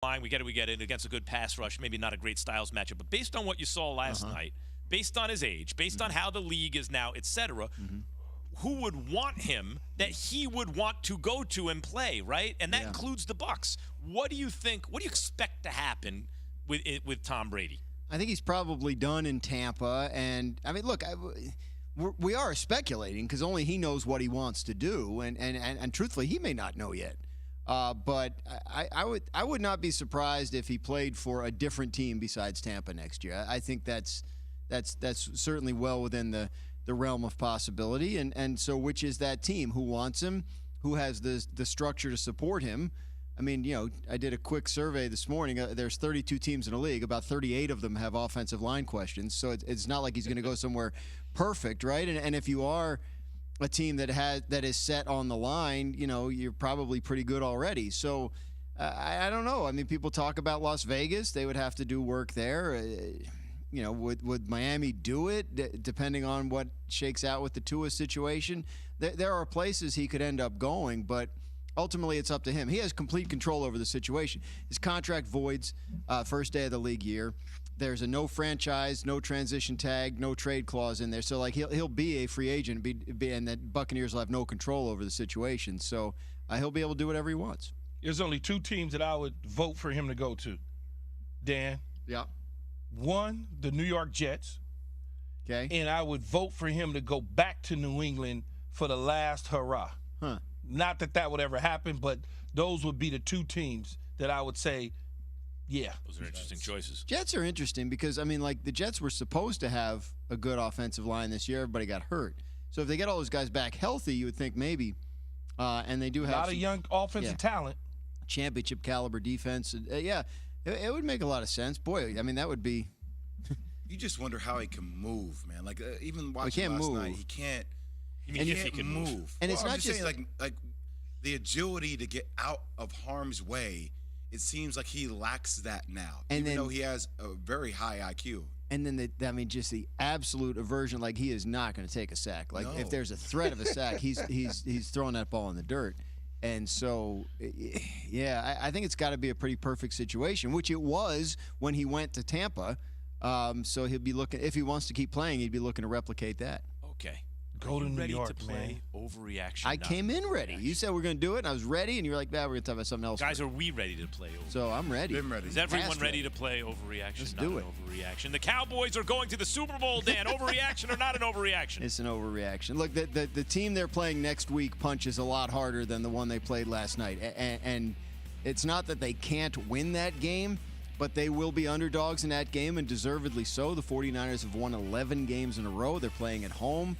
fine. We get it against a good pass rush. Maybe not a great styles matchup. But based on what you saw last night, based on his age, based on how the league is now, etc., who would want him that he would want to go to and play, right? And that includes the Bucs. What do you think? What do you expect to happen with Tom Brady? I think he's probably done in Tampa. And, I mean, look, we are speculating because only he knows what he wants to do. And truthfully, he may not know yet. But I would not be surprised if he played for a different team besides Tampa next year. I think that's certainly well within the realm of possibility. And so which is that team? Who wants him? Who has the structure to support him? I mean, I did a quick survey this morning. There's 32 teams in the league. About 38 of them have offensive line questions. So it's not like he's going to go somewhere perfect, right? And if you are a team that is set on the line, you're probably pretty good already. So I don't know. I mean, people talk about Las Vegas. They would have to do work there. Would Miami do it, depending on what shakes out with the Tua situation? There are places he could end up going, but ultimately it's up to him. He has complete control over the situation. His contract voids first day of the league year. There's a no franchise, no transition tag, no trade clause in there. So, he'll be a free agent, and the Buccaneers will have no control over the situation. So, he'll be able to do whatever he wants. There's only two teams that I would vote for him to go to, Dan. Yeah. One, the New York Jets. Okay. And I would vote for him to go back to New England for the last hurrah. Huh. Not that would ever happen, but those would be the two teams that I would say, yeah. Those are interesting choices. Jets are interesting because, the Jets were supposed to have a good offensive line this year. Everybody got hurt. So if they get all those guys back healthy, you would think maybe. And they do have a lot of young offensive talent. Championship caliber defense. It would make a lot of sense. Boy, that would be. You just wonder how he can move, man. Even watching last night, he can't. If he can move. And it's I'm not just saying, the agility to get out of harm's way. It seems like he lacks that now, even though he has a very high IQ. And then just the absolute aversion, he is not going to take a sack. If there's a threat of a sack, he's throwing that ball in the dirt. And so, I think it's got to be a pretty perfect situation, which it was when he went to Tampa. So he'll be looking, if he wants to keep playing, he'd be looking to replicate that. Okay. Go to New ready York, to play overreaction. I came in ready. You said we're going to do it, and I was ready, and you were like, we're going to talk about something else. Guys, are we ready to play overreaction? So I'm ready. I'm ready. Is everyone ready to play overreaction? Let's not do an it. Overreaction. The Cowboys are going to the Super Bowl, Dan. Overreaction or not an overreaction? It's an overreaction. Look, the team they're playing next week punches a lot harder than the one they played last night. And it's not that they can't win that game, but they will be underdogs in that game, and deservedly so. The 49ers have won 11 games in a row. They're playing at home.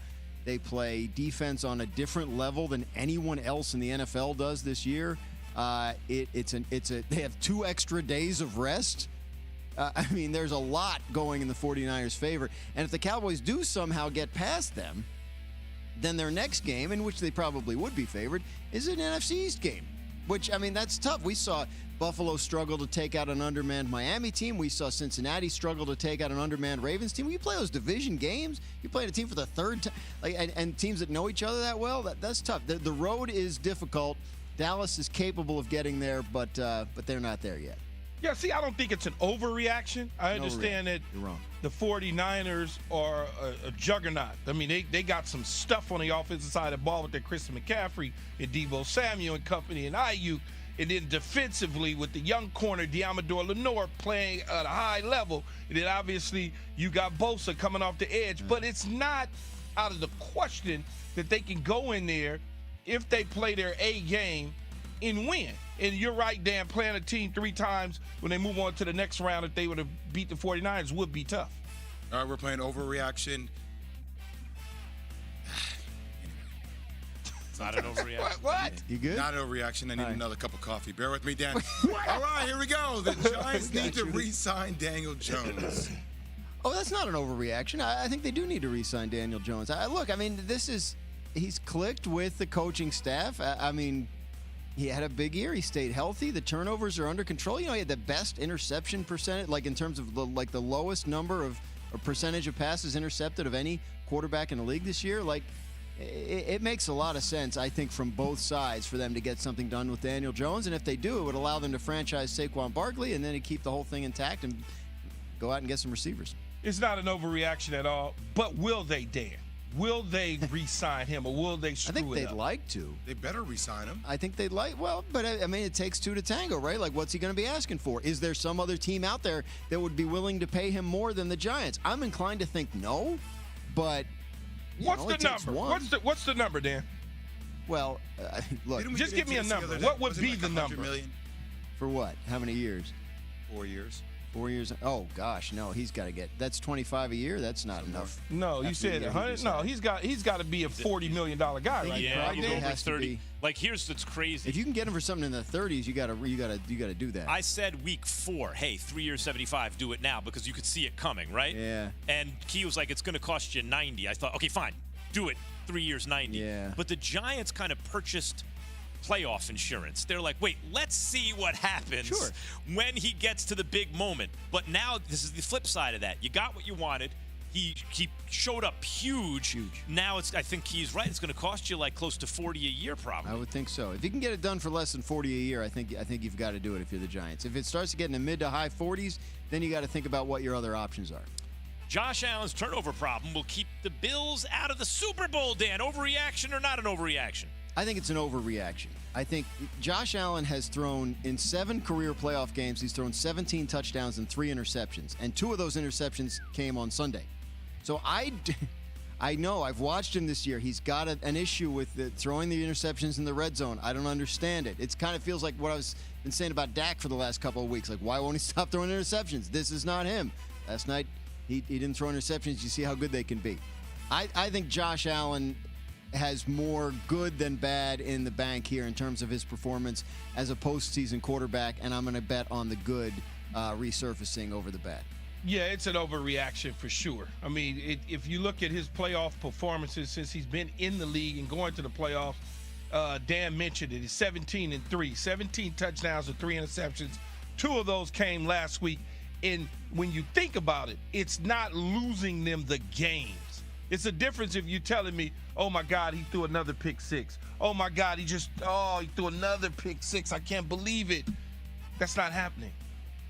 They play defense on a different level than anyone else in the NFL does this year. They have 2 extra days of rest. There's a lot going in the 49ers' favor. And if the Cowboys do somehow get past them, then their next game, in which they probably would be favored, is an NFC East game. Which, that's tough. We saw Buffalo struggle to take out an undermanned Miami team. We saw Cincinnati struggle to take out an undermanned Ravens team. When you play those division games, you're playing a team for the third time, and teams that know each other that well, that's tough. The road is difficult. Dallas is capable of getting there, but they're not there yet. Yeah, see, I don't think it's an overreaction. I understand that You're wrong. The 49ers are a juggernaut. They got some stuff on the offensive side of the ball with their Christian McCaffrey and Deebo Samuel and company and Ayuk. And then defensively with the young corner, Diamador Lenore, playing at a high level. And then obviously you got Bosa coming off the edge. But it's not out of the question that they can go in there if they play their A game and win. And you're right, Dan, playing a team 3 times when they move on to the next round, if they would have beat the 49ers, would be tough. All right, we're playing overreaction. It's not an overreaction. What? You good? Not an overreaction. I need another cup of coffee. Bear with me, Dan. All right, here we go. The Giants need to re-sign Daniel Jones. Oh, that's not an overreaction. I think they do need to re-sign Daniel Jones. He's clicked with the coaching staff. He had a big year. He stayed healthy. The turnovers are under control. He had the best interception percentage, in terms of the lowest number of percentage of passes intercepted of any quarterback in the league this year. it makes a lot of sense, I think, from both sides for them to get something done with Daniel Jones. And if they do, it would allow them to franchise Saquon Barkley and then to keep the whole thing intact and go out and get some receivers. It's not an overreaction at all, but will they, Dan? Will they re-sign him, or will they screw it up? I think they'd like to. They better re-sign him. I think they'd like, well, but I mean, it takes two to tango, right? Like, what's he going to be asking for? Is there some other team out there that would be willing to pay him more than the Giants? I'm inclined to think no, but what's the number? What's the number, Dan? Well, look, just give me a number. What would be the number? Million? For what? How many years? 4 years. 4 years? Oh gosh, no. He's got to get. That's 25 a year. That's not enough. No, you said 100. No, he's got to be a $40 million guy, right? Yeah, he's over has to 30. be. Like, here's what's crazy. If you can get him for something in the 30s, you got to do that. I said week 4, hey, 3 years, 75, do it now, because you could see it coming, right? Yeah. And Key was like, it's going to cost you 90. I thought, okay, fine, do it. 3 years, 90. Yeah. But the Giants kind of purchased playoff insurance. They're like, wait, let's see what happens when he gets to the big moment. But now this is the flip side of that. You got what you wanted. He showed up huge. Now I think he's right. It's going to cost you like close to 40 a year, probably. I would think so. If you can get it done for less than 40 a year, I think you've got to do it if you're the Giants. If it starts to get in the mid to high 40s, then you got to think about what your other options are. Josh Allen's turnover problem will keep the Bills out of the Super Bowl, Dan. Overreaction or not an overreaction? I think it's an overreaction. I think Josh Allen has thrown in 7 career playoff games. He's thrown 17 touchdowns and 3 interceptions, and 2 of those interceptions came on Sunday. So I know I've watched him this year. He's got an issue with throwing the interceptions in the red zone. I don't understand it. It kind of feels like what I've been saying about Dak for the last couple of weeks. Like, why won't he stop throwing interceptions? This is not him. Last night he didn't throw interceptions. You see how good they can be. I think Josh Allen has more good than bad in the bank here in terms of his performance as a postseason quarterback, and I'm going to bet on the good resurfacing over the bad. Yeah, it's an overreaction for sure. I mean, if you look at his playoff performances since he's been in the league and going to the playoffs, Dan mentioned it. He's 17-3, 17 touchdowns and 3 interceptions. 2 of those came last week. And when you think about it, it's not losing them the games. It's a difference if you're telling me, oh, my God, he threw another pick 6. Oh, my God, he threw another pick 6. I can't believe it. That's not happening.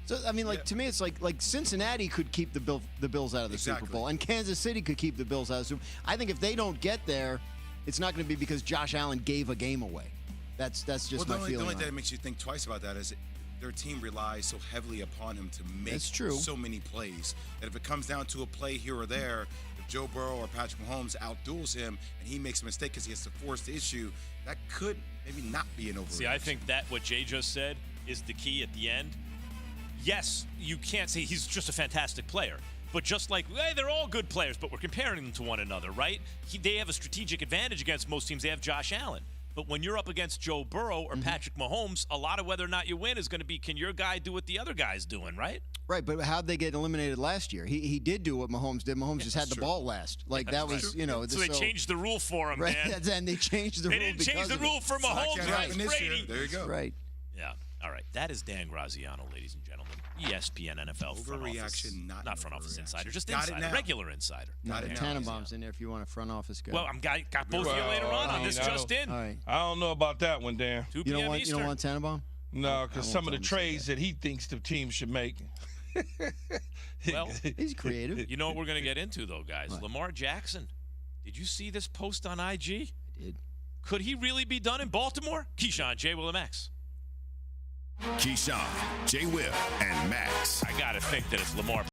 So, I mean, to me, it's like Cincinnati could keep the Bills out of the Super Bowl, and Kansas City could keep the Bills out of the Super Bowl. I think if they don't get there, it's not going to be because Josh Allen gave a game away. That's just my feeling. The only thing that makes you think twice about that is their team relies so heavily upon him to make so many plays that if it comes down to a play here or there, if Joe Burrow or Patrick Mahomes outduels him and he makes a mistake because he has to force the issue, that could maybe not be an overreaction. See, I think that what Jay just said is the key at the end. Yes, you can't say he's just a fantastic player. But just like, hey, they're all good players, but we're comparing them to one another, right? They have a strategic advantage against most teams. They have Josh Allen. But when you're up against Joe Burrow or Patrick Mahomes, a lot of whether or not you win is going to be, can your guy do what the other guy's doing, right? Right, but how'd they get eliminated last year? He did do what Mahomes did. Mahomes just had the ball last. Like, that was, So they changed the rule for him, right, man. And they changed the rule because They didn't change the rule for Mahomes versus Brady. There you go. Right. Yeah. All right. That is Dan Graziano, ladies and gentlemen. ESPN NFL front office. Not front office insider, just insider. Regular insider. Not Tannenbaum's in there if you want a front office guy. Well, I'm got both of you later on this just in. All right. I don't know about that one, Dan. 2 p.m. You don't want Tannenbaum? No, because some of the trades that he thinks the team should make. Well, he's creative. You know what we're going to get into, though, guys? What? Lamar Jackson. Did you see this post on IG? I did. Could he really be done in Baltimore? Keyshawn, J. Will, and Max. Keyshawn, J. Will, and Max. I got to think that it's Lamar.